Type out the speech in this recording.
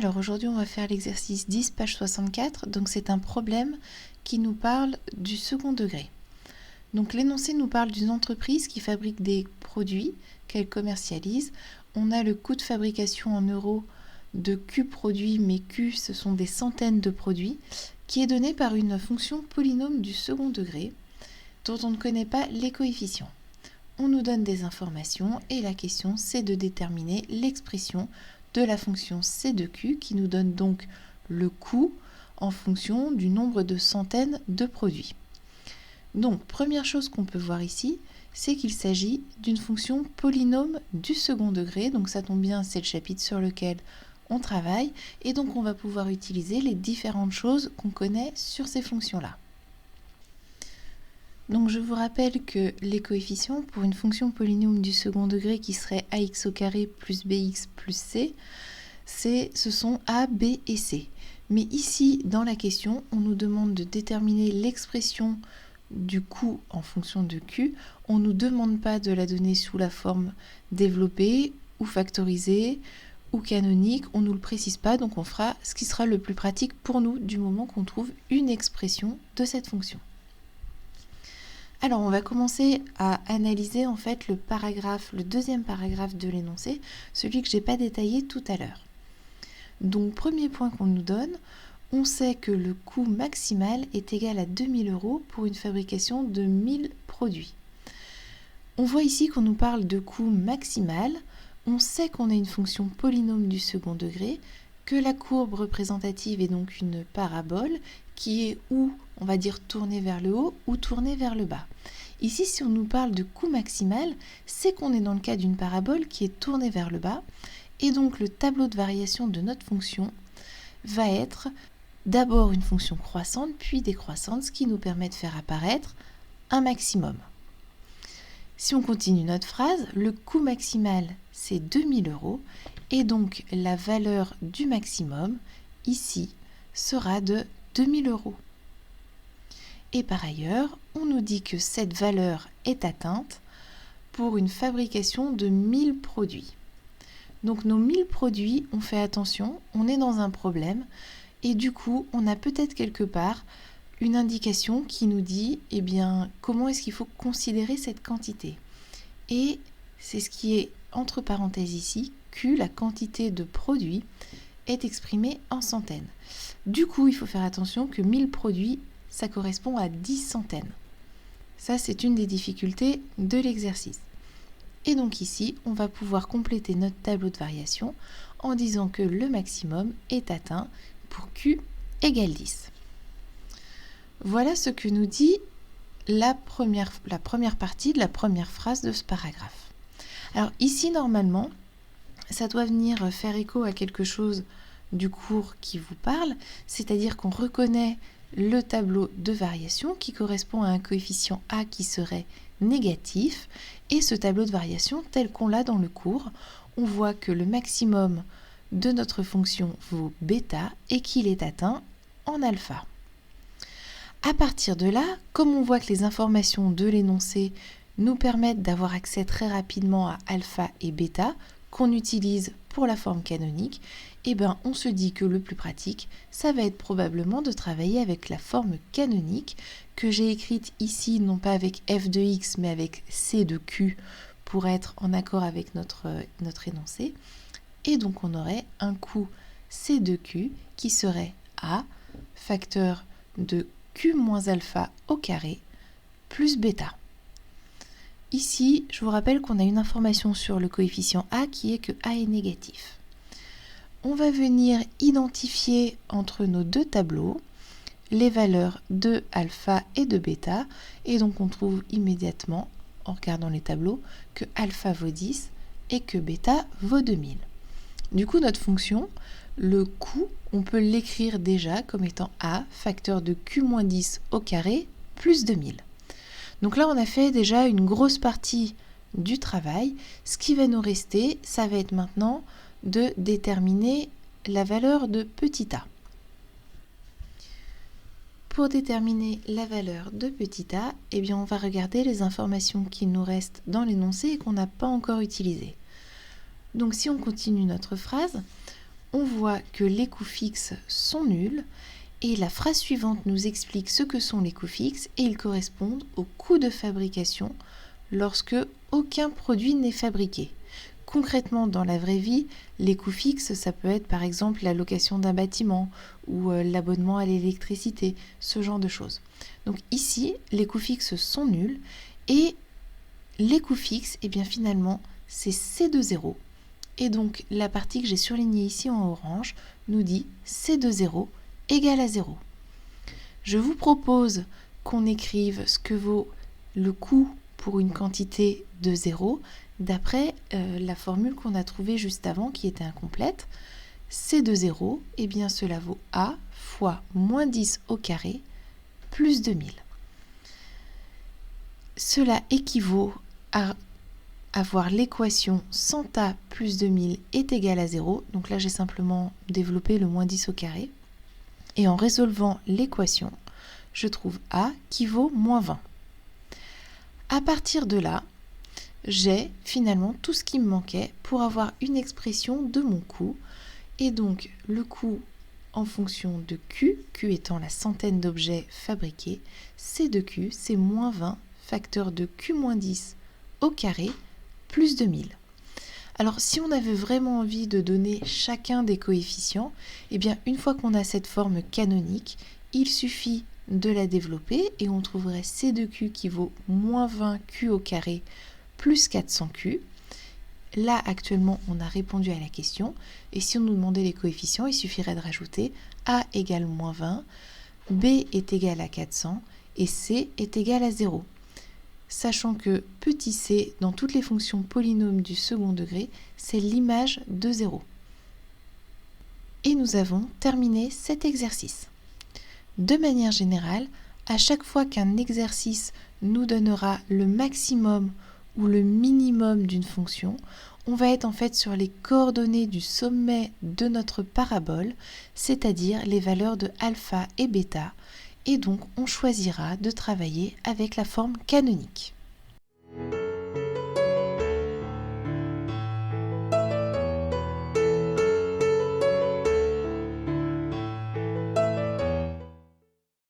Alors aujourd'hui on va faire l'exercice 10, page 64, donc c'est un problème qui nous parle du second degré. Donc l'énoncé nous parle d'une entreprise qui fabrique des produits qu'elle commercialise. On a le coût de fabrication en euros de Q produits, mais Q ce sont des centaines de produits, qui est donné par une fonction polynôme du second degré dont on ne connaît pas les coefficients. On nous donne des informations et la question c'est de déterminer l'expression de la fonction C de Q qui nous donne donc le coût en fonction du nombre de centaines de produits. Donc première chose qu'on peut voir ici, c'est qu'il s'agit d'une fonction polynôme du second degré, donc ça tombe bien, c'est le chapitre sur lequel on travaille et donc on va pouvoir utiliser les différentes choses qu'on connaît sur ces fonctions-là. Donc je vous rappelle que les coefficients pour une fonction polynôme du second degré qui serait ax au carré plus bx plus c, ce sont a, b et c. Mais ici, dans la question, on nous demande de déterminer l'expression du coût en fonction de q. On ne nous demande pas de la donner sous la forme développée ou factorisée ou canonique. On ne nous le précise pas, donc on fera ce qui sera le plus pratique pour nous du moment qu'on trouve une expression de cette fonction. Alors on va commencer à analyser en fait le deuxième paragraphe de l'énoncé, celui que je n'ai pas détaillé tout à l'heure. Donc premier point qu'on nous donne, on sait que le coût maximal est égal à 2000 € pour une fabrication de 1000 produits. On voit ici qu'on nous parle de coût maximal, on sait qu'on a une fonction polynôme du second degré, que la courbe représentative est donc une parabole qui est ou, on va dire, tournée vers le haut ou tournée vers le bas. Ici, si on nous parle de coût maximal, c'est qu'on est dans le cas d'une parabole qui est tournée vers le bas et donc le tableau de variation de notre fonction va être d'abord une fonction croissante puis décroissante, ce qui nous permet de faire apparaître un maximum. Si on continue notre phrase, le coût maximal c'est 2000 € et donc la valeur du maximum ici sera de 2000 €. Et par ailleurs, on nous dit que cette valeur est atteinte pour une fabrication de 1000 produits. Donc nos 1000 produits, on fait attention, on est dans un problème et du coup, on a peut-être quelque part une indication qui nous dit comment est-ce qu'il faut considérer cette quantité. Et c'est ce qui est entre parenthèses ici, Q, la quantité de produits, est exprimée en centaines. Du coup, il faut faire attention que 1000 produits, ça correspond à 10 centaines. Ça, c'est une des difficultés de l'exercice. Et donc ici, on va pouvoir compléter notre tableau de variation en disant que le maximum est atteint pour Q égale 10. Voilà ce que nous dit la première partie de la première phrase de ce paragraphe. Alors ici, normalement, ça doit venir faire écho à quelque chose du cours qui vous parle, c'est-à-dire qu'on reconnaît le tableau de variation qui correspond à un coefficient A qui serait négatif, et ce tableau de variation tel qu'on l'a dans le cours, on voit que le maximum de notre fonction vaut bêta et qu'il est atteint en alpha. À partir de là, comme on voit que les informations de l'énoncé nous permettent d'avoir accès très rapidement à alpha et bêta, qu'on utilise pour la forme canonique, on se dit que le plus pratique, ça va être probablement de travailler avec la forme canonique que j'ai écrite ici, non pas avec f de x, mais avec c de q pour être en accord avec notre énoncé. Et donc on aurait un coût c de q qui serait a, facteur de q moins alpha au carré, plus bêta. Ici, je vous rappelle qu'on a une information sur le coefficient A qui est que A est négatif. On va venir identifier entre nos deux tableaux les valeurs de alpha et de bêta et donc on trouve immédiatement, en regardant les tableaux, que alpha vaut 10 et que bêta vaut 2000. Du coup, notre fonction, le coût, on peut l'écrire déjà comme étant A, facteur de Q-10 au carré, plus 2000. Donc là, on a fait déjà une grosse partie du travail. Ce qui va nous rester, ça va être maintenant de déterminer la valeur de petit a. Pour déterminer la valeur de petit a, on va regarder les informations qui nous restent dans l'énoncé et qu'on n'a pas encore utilisées. Donc si on continue notre phrase, on voit que les coûts fixes sont nuls et la phrase suivante nous explique ce que sont les coûts fixes et ils correspondent aux coûts de fabrication lorsque aucun produit n'est fabriqué. Concrètement, dans la vraie vie, les coûts fixes, ça peut être par exemple la location d'un bâtiment ou l'abonnement à l'électricité, ce genre de choses. Donc ici, les coûts fixes sont nuls et les coûts fixes, eh bien finalement, c'est C20. Et donc la partie que j'ai surlignée ici en orange nous dit C20 égale à 0. Je vous propose qu'on écrive ce que vaut le coût pour une quantité de 0 d'après la formule qu'on a trouvée juste avant qui était incomplète. C20, eh bien cela vaut A fois moins 10 au carré plus 2000. Cela équivaut à avoir l'équation 100A plus 2000 est égal à 0. Donc là, j'ai simplement développé le moins 10 au carré. Et en résolvant l'équation, je trouve A qui vaut moins 20. À partir de là, j'ai finalement tout ce qui me manquait pour avoir une expression de mon coût. Et donc, le coût en fonction de Q, Q étant la centaine d'objets fabriqués, C de Q, c'est moins 20, facteur de Q moins 10 au carré, plus 2000. Alors, si on avait vraiment envie de donner chacun des coefficients, eh bien, une fois qu'on a cette forme canonique, il suffit de la développer et on trouverait C de Q qui vaut moins 20Q au carré plus 400Q. Là, actuellement, on a répondu à la question. Et si on nous demandait les coefficients, il suffirait de rajouter A égale moins 20, B est égal à 400 et C est égal à 0. Sachant que petit c, dans toutes les fonctions polynômes du second degré, c'est l'image de 0. Et nous avons terminé cet exercice. De manière générale, à chaque fois qu'un exercice nous donnera le maximum ou le minimum d'une fonction, on va être en fait sur les coordonnées du sommet de notre parabole, c'est-à-dire les valeurs de alpha et bêta, et donc on choisira de travailler avec la forme canonique.